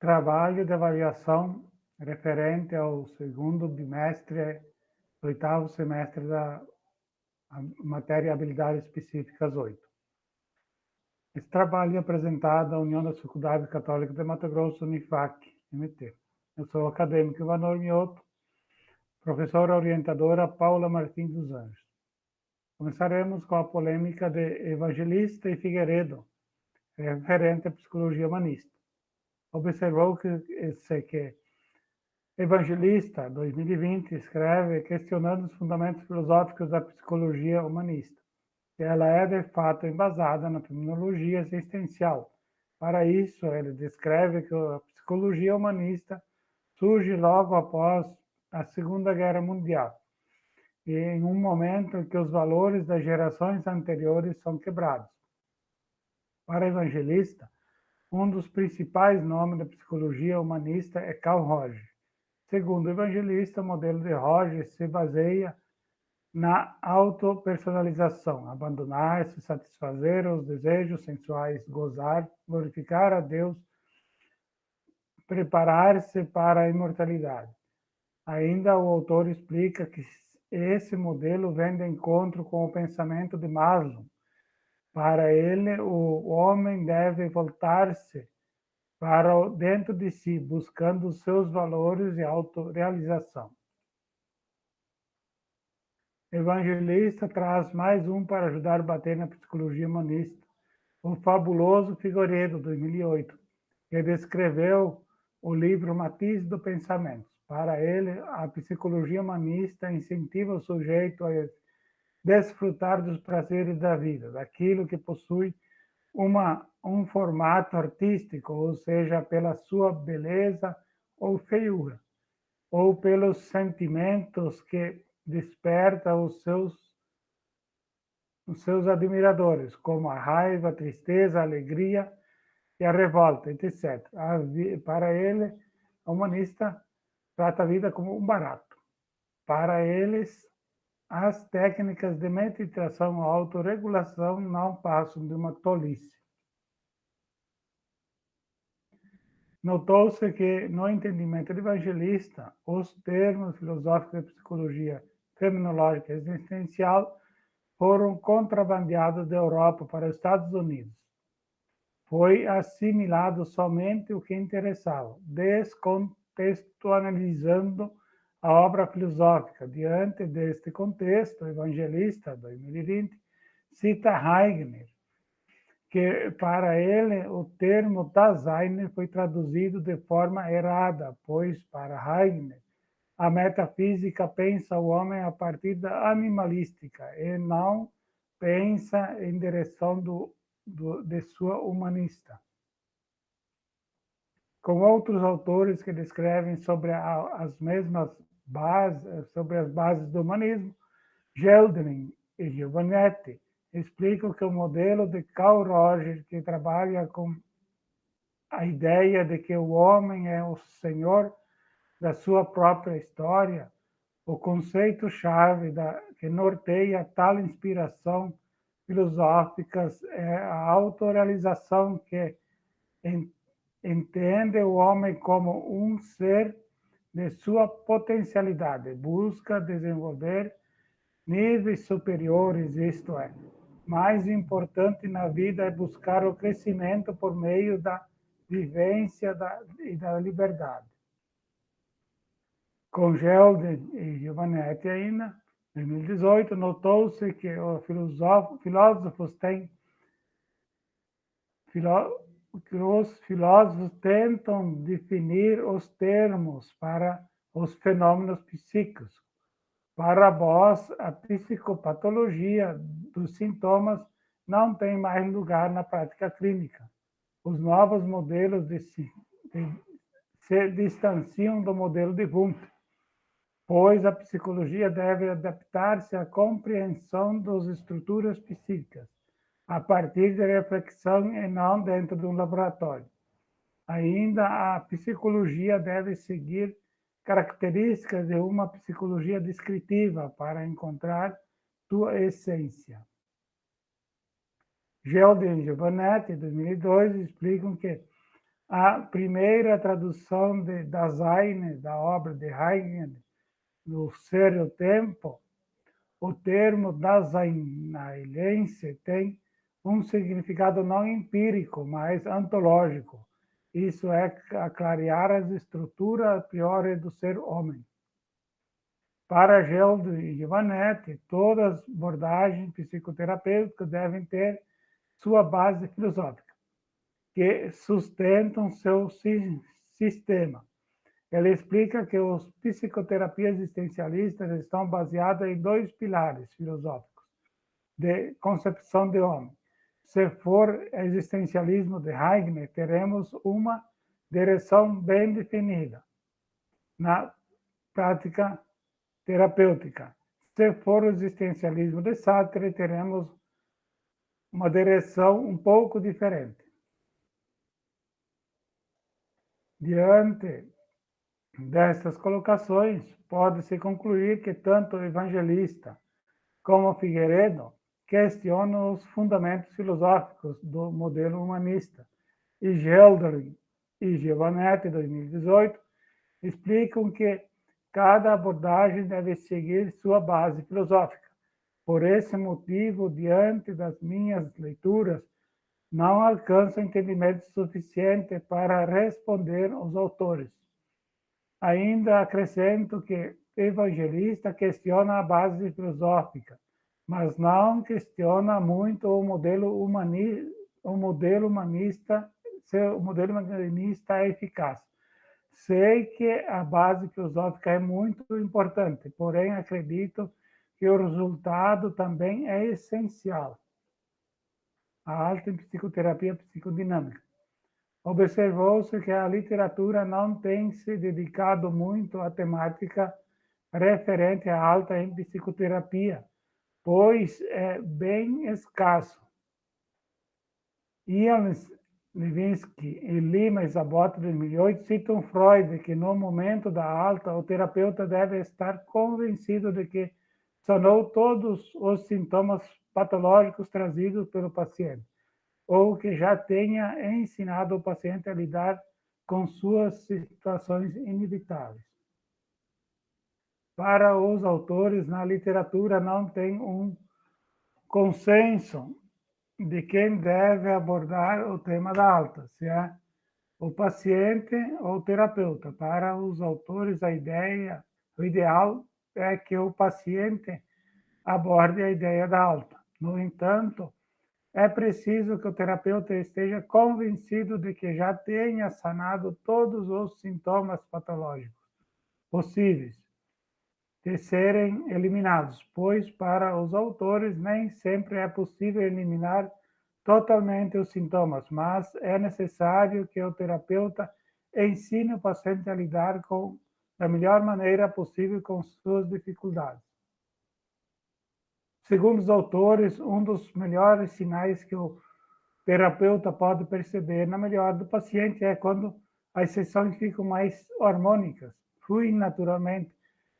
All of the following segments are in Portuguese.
Trabalho de avaliação referente ao segundo bimestre, oitavo semestre da matéria Habilidades Específicas 8. Esse trabalho é apresentado à União das Faculdades Católicas de Mato Grosso, Unifac, MT. Eu sou o acadêmico Ivanor Mioto, professora orientadora Paula Martins dos Anjos. Começaremos com a polêmica de Evangelista e Figueiredo, referente à psicologia humanista. Observou que Evangelista, 2020, escreve questionando os fundamentos filosóficos da psicologia humanista. Ela é, de fato, embasada na fenomenologia existencial. Para isso, ele descreve que a psicologia humanista surge logo após a Segunda Guerra Mundial, e em um momento em que os valores das gerações anteriores são quebrados. Para Evangelista, um dos principais nomes da psicologia humanista é Carl Rogers. Segundo o Evangelista, o modelo de Rogers se baseia na autopersonalização, abandonar-se, satisfazer os desejos sensuais, gozar, glorificar a Deus, preparar-se para a imortalidade. Ainda o autor explica que esse modelo vem de encontro com o pensamento de Maslow. Para ele, o homem deve voltar-se para dentro de si, buscando os seus valores e autorrealização. Evangelista traz mais um para ajudar a bater na psicologia humanista, o fabuloso Figueiredo, 2008, que descreveu o livro Matiz do Pensamento. Para ele, a psicologia humanista incentiva o sujeito a desfrutar dos prazeres da vida, daquilo que possui um formato artístico, ou seja, pela sua beleza ou feiura, ou pelos sentimentos que desperta os seus admiradores, como a raiva, a tristeza, a alegria e a revolta, etc. Para ele, o humanista trata a vida como um barato. Para eles, as técnicas de meditação e autorregulação não passam de uma tolice. Notou-se que, no entendimento do evangelista, os termos filosóficos da psicologia fenomenológica existencial foram contrabandeados da Europa para os Estados Unidos. Foi assimilado somente o que interessava, descontextualizando a obra filosófica. Diante deste contexto, o Evangelista, 2020, cita Heidegger, que para ele o termo Dasein foi traduzido de forma errada, pois para Heidegger a metafísica pensa o homem a partir da animalística e não pensa em direção de sua humanista. Com outros autores que descrevem sobre as mesmas bases, sobre as bases do humanismo, Geldring e Giovannetti explicam que o modelo de Carl Rogers, que trabalha com a ideia de que o homem é o senhor da sua própria história, o conceito-chave que norteia tal inspiração filosófica é a autorrealização, que entende o homem como um ser de sua potencialidade, busca desenvolver níveis superiores, isto é, mais importante na vida é buscar o crescimento por meio da vivência e da liberdade. Com Gelden e Giovannetti ainda, em 2018, notou-se que os filósofos tentam definir os termos para os fenômenos psíquicos. Para vós, a psicopatologia dos sintomas não tem mais lugar na prática clínica. Os novos modelos se distanciam do modelo de Wundt, pois a psicologia deve adaptar-se à compreensão das estruturas psíquicas, a partir de reflexão e não dentro de um laboratório. Ainda a psicologia deve seguir características de uma psicologia descritiva para encontrar sua essência. Gelden e Giovannetti, 2002, explicam que A primeira tradução de Dasein, da obra de Hegel, no Ser e o Tempo, o termo Daseinense tem um significado não empírico, mas ontológico. Isso é clarear as estruturas a priori do ser homem. Para Geldo e Giovanetti, todas as abordagens psicoterapêuticas devem ter sua base filosófica, que sustentam seu sistema. Ele explica que as psicoterapias existencialistas estão baseadas em dois pilares filosóficos de concepção de homem. Se for existencialismo de Heidegger, teremos uma direção bem definida na prática terapêutica. Se for o existencialismo de Sartre, teremos uma direção um pouco diferente. Diante destas colocações, pode-se concluir que tanto o evangelista como Figueiredo questionam os fundamentos filosóficos do modelo humanista, e Gelder e Giovanetti, 2018, explicam que cada abordagem deve seguir sua base filosófica. Por esse motivo, diante das minhas leituras, não alcanço entendimento suficiente para responder aos autores. Ainda acrescento que o evangelista questiona a base filosófica, mas não questiona muito o modelo humanista, se o modelo humanista é eficaz. Sei que a base filosófica é muito importante, porém acredito que o resultado também é essencial. A alta em psicoterapia psicodinâmica. Observou-se que a literatura não tem se dedicado muito à temática referente à alta em psicoterapia, pois é bem escasso. Ian Levinsky e Lima e Zabot, de 2008, citam Freud, que no momento da alta, o terapeuta deve estar convencido de que sanou todos os sintomas patológicos trazidos pelo paciente, ou que já tenha ensinado o paciente a lidar com suas situações inevitáveis. Para os autores, na literatura não tem um consenso de quem deve abordar o tema da alta, se é o paciente ou o terapeuta. Para os autores, o ideal é que o paciente aborde a ideia da alta. No entanto, é preciso que o terapeuta esteja convencido de que já tenha sanado todos os sintomas patológicos possíveis de serem eliminados, pois para os autores nem sempre é possível eliminar totalmente os sintomas, mas é necessário que o terapeuta ensine o paciente a lidar da melhor maneira possível com suas dificuldades. Segundo os autores, um dos melhores sinais que o terapeuta pode perceber na melhora do paciente é quando as sessões ficam mais harmônicas, fluem naturalmente,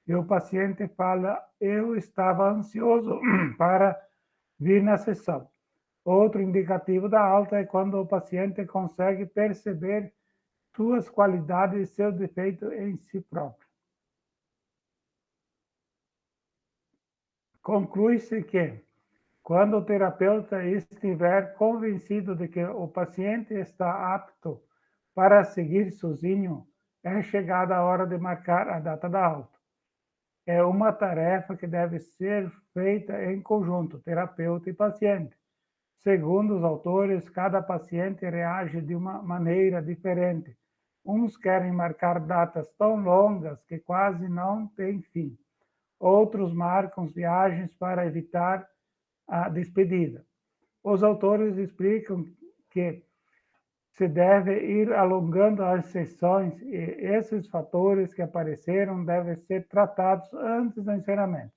e o paciente fala: eu estava ansioso para vir na sessão. Outro indicativo da alta é quando o paciente consegue perceber suas qualidades e seus defeitos em si próprio. Conclui-se que, quando o terapeuta estiver convencido de que o paciente está apto para seguir sozinho, é chegada a hora de marcar a data da alta. É uma tarefa que deve ser feita em conjunto, terapeuta e paciente. Segundo os autores, cada paciente reage de uma maneira diferente. Uns querem marcar datas tão longas que quase não têm fim. Outros marcam viagens para evitar a despedida. Os autores explicam que se deve ir alongando as sessões e esses fatores que apareceram devem ser tratados antes do encerramento.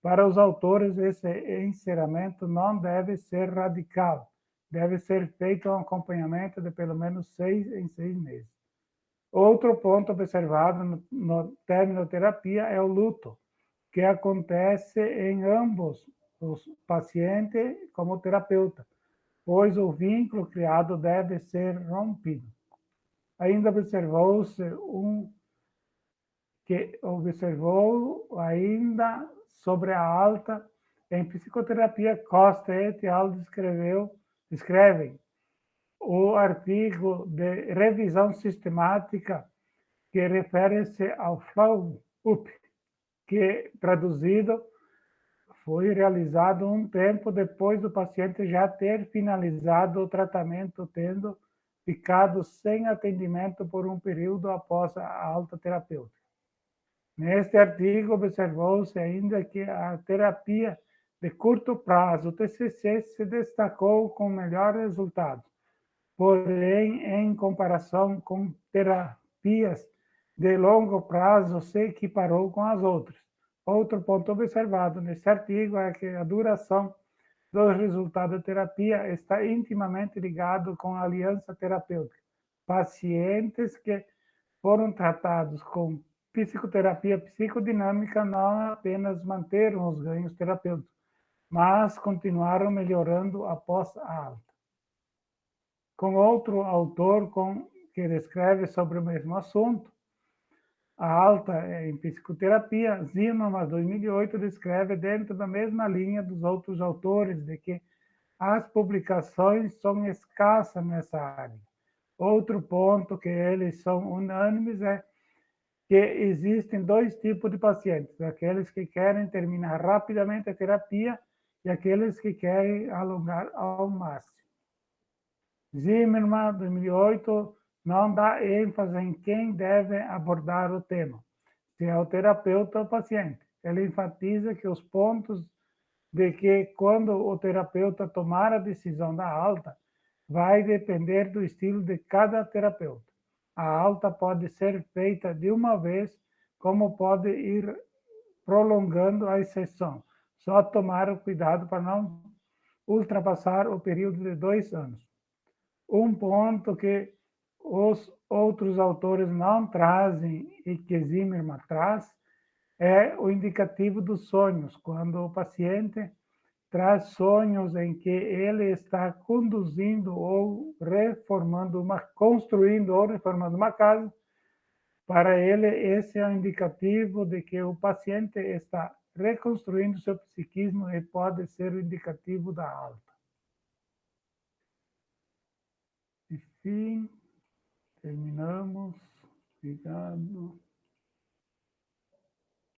Para os autores, esse encerramento não deve ser radical, deve ser feito um acompanhamento de pelo menos 6 em 6 meses. Outro ponto observado no término terapia é o luto, que acontece em ambos, o paciente como o terapeuta, pois o vínculo criado deve ser rompido. ainda observou ainda sobre a alta em psicoterapia. Costa et al. Descrevem o artigo de revisão sistemática que refere-se ao follow-up, que, traduzido, foi realizado um tempo depois do paciente já ter finalizado o tratamento, tendo ficado sem atendimento por um período após a alta terapêutica. Neste artigo, observou-se ainda que a terapia de curto prazo, TCC, se destacou com melhores resultados. Porém, em comparação com terapias de longo prazo, se equiparou com as outras. Outro ponto observado neste artigo é que a duração dos resultados da terapia está intimamente ligado com a aliança terapêutica. Pacientes que foram tratados com psicoterapia psicodinâmica não apenas manteram os ganhos terapêuticos, mas continuaram melhorando após a alta. Com outro autor que descreve sobre o mesmo assunto, a alta em psicoterapia, Zimmermann, 2008, descreve dentro da mesma linha dos outros autores de que as publicações são escassas nessa área. Outro ponto que eles são unânimes é que existem dois tipos de pacientes: aqueles que querem terminar rapidamente a terapia e aqueles que querem alongar ao máximo. Zimmermann, 2008, não dá ênfase em quem deve abordar o tema, se é o terapeuta ou o paciente. Ele enfatiza que os pontos de que, quando o terapeuta tomar a decisão da alta, vai depender do estilo de cada terapeuta. A alta pode ser feita de uma vez, como pode ir prolongando a sessão. Só tomar o cuidado para não ultrapassar o período de 2 anos. Um ponto que os outros autores não trazem e que Zimmermann traz é o indicativo dos sonhos, quando o paciente traz sonhos em que ele está conduzindo ou construindo ou reformando uma casa. Para ele, esse é um indicativo de que o paciente está reconstruindo seu psiquismo e pode ser o indicativo da alta. Enfim, terminamos. Obrigado.